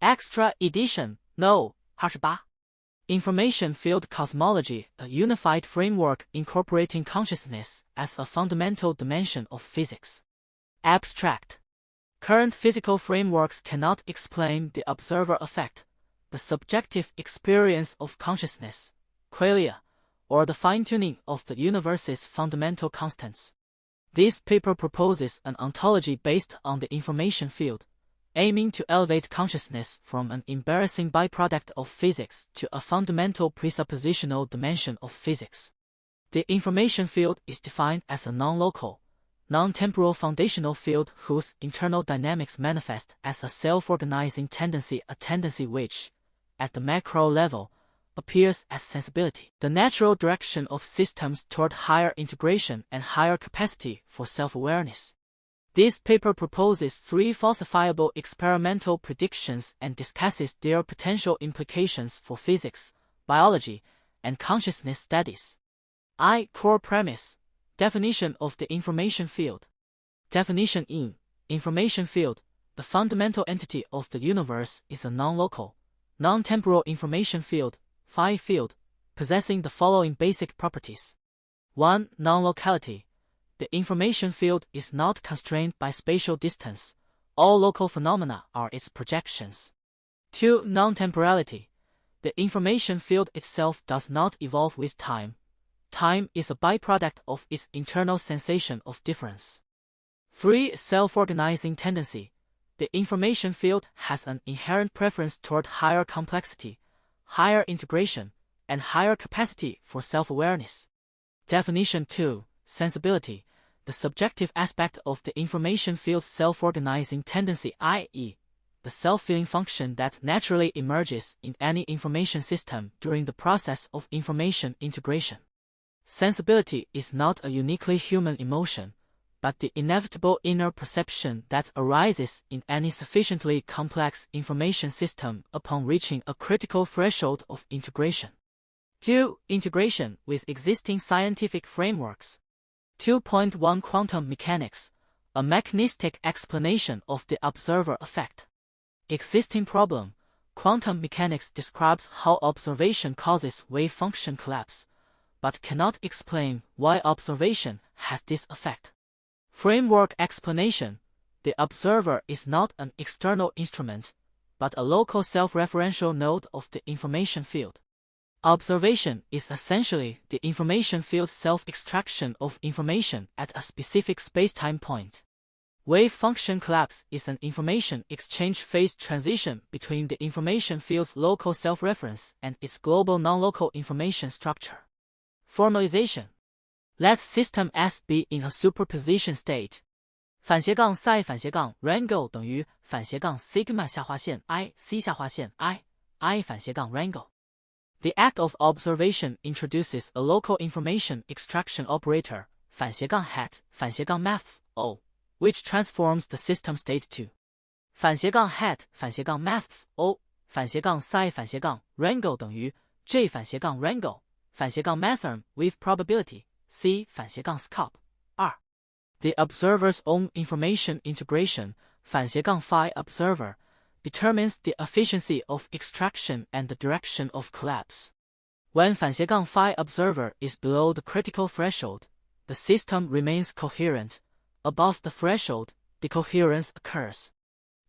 Extra Edition No. 28. Information Field Cosmology, a unified framework incorporating consciousness as a fundamental dimension of physics. Abstract. Current physical frameworks cannot explain the observer effect, the subjective experience of consciousness, qualia, or the fine-tuning of the universe's fundamental constants. This paper proposes an ontology based on the information field, aiming to elevate consciousness from an embarrassing byproduct of physics to a fundamental presuppositional dimension of physics. The information field is defined as a non-local, non-temporal foundational field whose internal dynamics manifest as a self-organizing tendency, a tendency which, at the macro level, appears as sensibility, the natural direction of systems toward higher integration and higher capacity for self-awareness. This paper proposes 3 falsifiable experimental predictions and discusses their potential implications for physics, biology, and consciousness studies. Core premise. Definition of the information field. Definition in information field, the fundamental entity of the universe is a non-local, non-temporal information field, phi field, possessing the following basic properties. 1. Non-locality. The information field is not constrained by spatial distance. All local phenomena are its projections. 2. Non-temporality. The information field itself does not evolve with time. Time is a byproduct of its internal sensation of difference. 3. Self-organizing tendency. The information field has an inherent preference toward higher complexity, higher integration, and higher capacity for self-awareness. Definition 2. Sensibility. The subjective aspect of the information field's self-organizing tendency, i.e., the self-feeling function that naturally emerges in any information system during the process of information integration. Sensibility is not a uniquely human emotion, but the inevitable inner perception that arises in any sufficiently complex information system upon reaching a critical threshold of integration. 2. Integration with existing scientific frameworks. 2.1 Quantum mechanics, a mechanistic explanation of the observer effect. Existing problem. Quantum mechanics describes how observation causes wave function collapse, but cannot explain why observation has this effect. Framework explanation. The observer is not an external instrument, but a local self-referential node of the information field. Observation is essentially the information field's self-extraction of information at a specific spacetime point. Wave function collapse is an information exchange phase transition between the information field's local self-reference and its global non-local information structure. Formalization. Let system S be in a superposition state. 反斜杠 psi 反斜杠 rangle 等于反斜杠 sigma 下划线 I C 下划线 I 反斜杠 rangle. The act of observation introduces a local information extraction operator, 反斜杠 hat 反斜杠 math O, which transforms the system state to 反斜杠 hat 反斜杠 math O 反斜杠 psi 反斜杠 rangle 等于 J 反斜杠 rangle 反斜杠 mathrm with probability C 反斜杠 scope R. The observer's own information integration, 反斜杠 phi observer, determines the efficiency of extraction and the direction of collapse. When 反斜杠 phi observer is below the critical threshold, the system remains coherent. Above the threshold, decoherence occurs.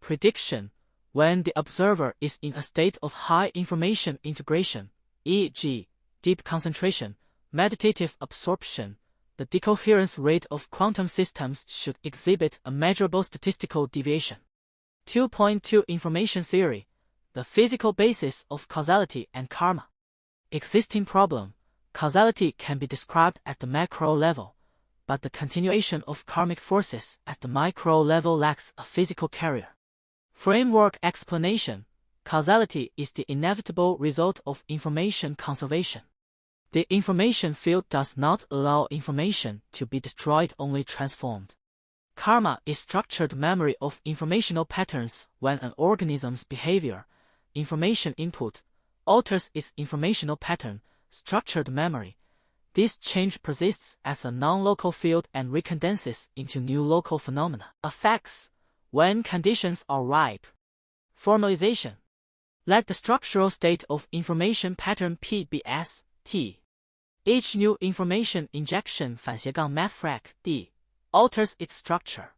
Prediction. When the observer is in a state of high information integration, e.g., deep concentration, meditative absorption, the decoherence rate of quantum systems should exhibit a measurable statistical deviation. 2.2 Information theory, the physical basis of causality and karma. Existing problem. Causality can be described at the macro level, but the continuation of karmic forces at the micro level lacks a physical carrier. Framework explanation. Causality is the inevitable result of information conservation. The information field does not allow information to be destroyed, only transformed. Karma is structured memory of informational patterns when an organism's behavior, information input, alters its informational pattern, structured memory. This change persists as a non-local field and recondenses into new local phenomena. Effects. When conditions are ripe. Formalization. Let the structural state of information pattern P be S, T. Each new information injection -mathfrag D alters its structure.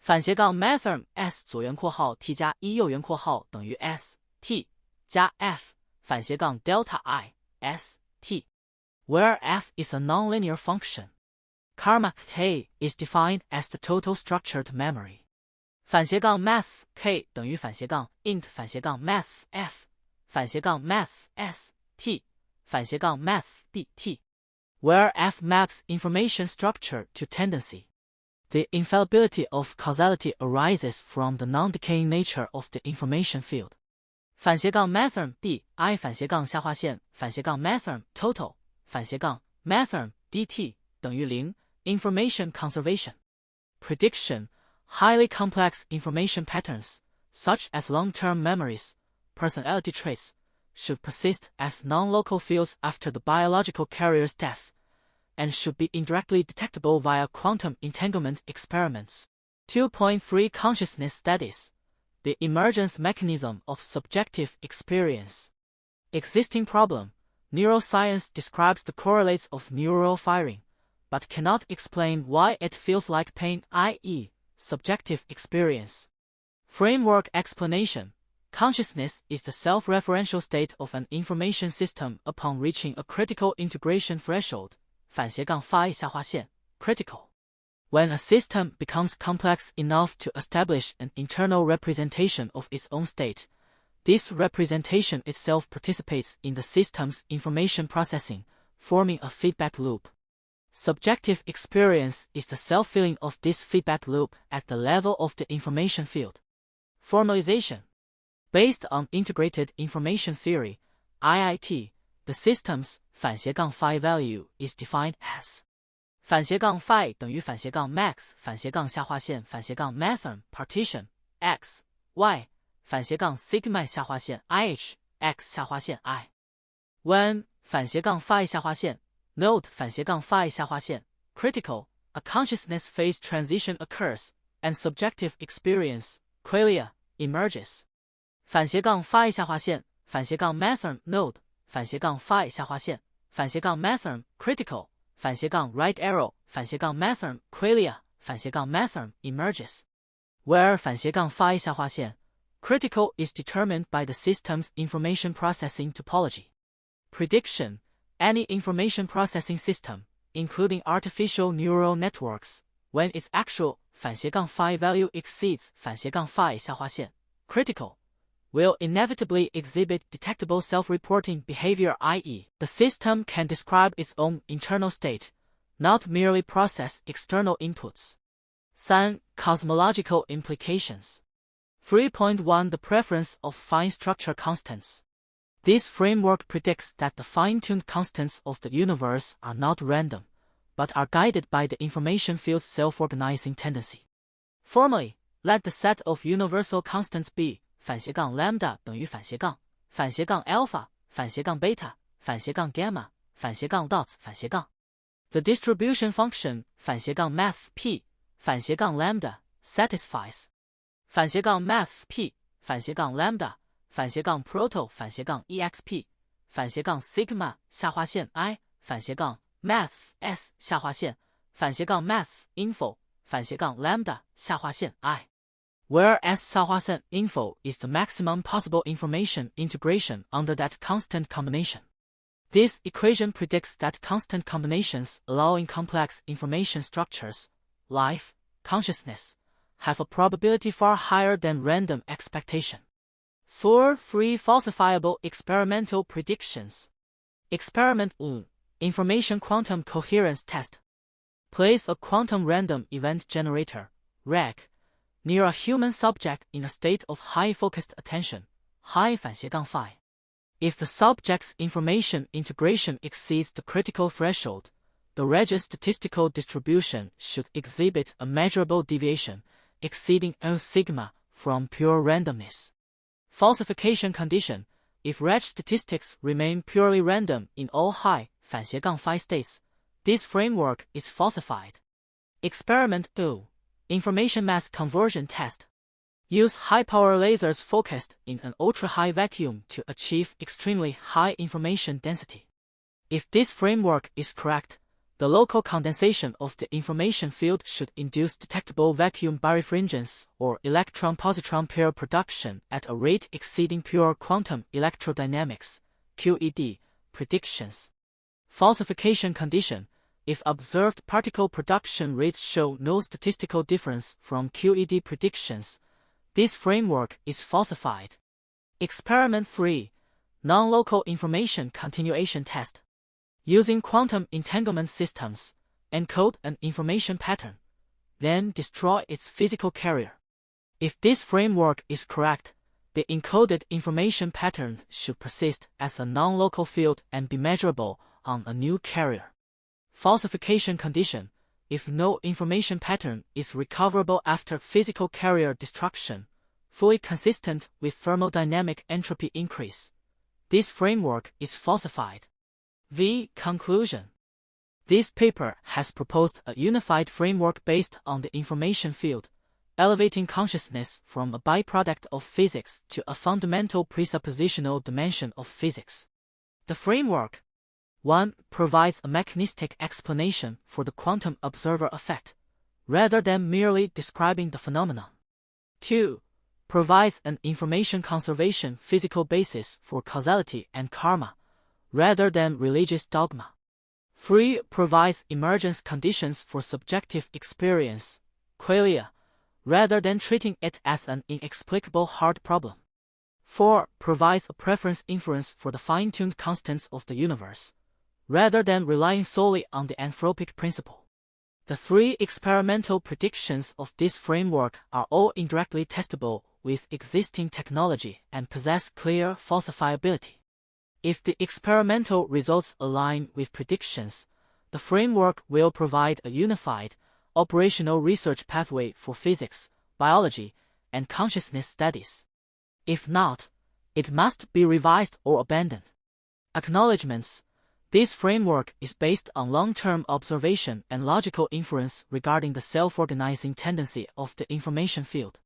-mathrm S 左圆括号 T 加1右圆括号等于 S, T 加 F -delta I, S, T, where F is a nonlinear function. Karma K is defined as the total structured memory. -math K 等于int -math F -math S, T -math D, T, where F maps information structure to tendency. The infallibility of causality arises from the non-decaying nature of the information field. -mathrm D I下划线-mathrm total -mathrm DT 等于0 Information conservation. Prediction. Highly complex information patterns, such as long-term memories, personality traits, should persist as non-local fields after the biological carrier's death, and should be indirectly detectable via quantum entanglement experiments. 2.3 Consciousness Studies. The emergence mechanism of subjective experience. Existing problem. Neuroscience describes the correlates of neural firing, but cannot explain why it feels like pain, i.e., subjective experience. Framework explanation. Consciousness is the self-referential state of an information system upon reaching a critical integration threshold, critical. When a system becomes complex enough to establish an internal representation of its own state, this representation itself participates in the system's information processing, forming a feedback loop. Subjective experience is the self-feeling of this feedback loop at the level of the information field. Formalization. Based on integrated information theory, IIT, the system's phi value is defined as phi等于max下划线mathrm partition x y sigma 下划线 IH x 下划线 I. When phi 下划线 Note phi 下划线 critical, a consciousness phase transition occurs, and subjective experience, qualia, emerges. Phi 下划线 mathrm node phi 下划线mathrm critical right arrow mathrm qualia mathrm emerges. Where phi 下划线 critical is determined by the system's information processing topology. Prediction. Any information processing system, including artificial neural networks, when its actual phi value exceeds phi下划线 critical, will inevitably exhibit detectable self-reporting behavior, i.e., the system can describe its own internal state, not merely process external inputs. 3. Cosmological implications. 3.1 The preference of fine structure constants. This framework predicts that the fine-tuned constants of the universe are not random, but are guided by the information field's self-organizing tendency. Formally, let the set of universal constants be lambda 等于alpha beta gamma dots The distribution function math p lambda satisfies math p lambda proto exp sigma 下划线 I math s 下划线math info lambda 下划线 I, where s 下划线 info is the maximum possible information integration under that constant combination. This equation predicts that constant combinations allowing complex information structures, life, consciousness, have a probability far higher than random expectation. 4. Free falsifiable experimental predictions. Experiment 1. Information quantum coherence test. Place a quantum random event generator, REG, near a human subject in a state of high focused attention, high phi. If the subject's information integration exceeds the critical threshold, the REG's statistical distribution should exhibit a measurable deviation exceeding L sigma from pure randomness. Falsification condition. If REG statistics remain purely random in all high phi states, this framework is falsified. Experiment 2. Information mass conversion test. Use high-power lasers focused in an ultra-high vacuum to achieve extremely high information density. If this framework is correct, the local condensation of the information field should induce detectable vacuum birefringence or electron-positron pair production at a rate exceeding pure quantum electrodynamics (QED) predictions. Falsification condition: if observed particle production rates show no statistical difference from QED predictions, this framework is falsified. Experiment 3. Non-local information continuation test. Using quantum entanglement systems, encode an information pattern, then destroy its physical carrier. If this framework is correct, the encoded information pattern should persist as a non-local field and be measurable on a new carrier. Falsification condition: if no information pattern is recoverable after physical carrier destruction, fully consistent with thermodynamic entropy increase, this framework is falsified. Conclusion: this paper has proposed a unified framework based on the information field, elevating consciousness from a byproduct of physics to a fundamental presuppositional dimension of physics. The framework 1. Provides a mechanistic explanation for the quantum observer effect, rather than merely describing the phenomenon. 2. Provides an information conservation physical basis for causality and karma, rather than religious dogma. 3. Provides emergence conditions for subjective experience, qualia, rather than treating it as an inexplicable hard problem. 4. Provides a preference inference for the fine-tuned constants of the universe, rather than relying solely on the anthropic principle. The 3 experimental predictions of this framework are all indirectly testable with existing technology and possess clear falsifiability. If the experimental results align with predictions, the framework will provide a unified, operational research pathway for physics, biology, and consciousness studies. If not, it must be revised or abandoned. Acknowledgements: this framework is based on long-term observation and logical inference regarding the self-organizing tendency of the information field.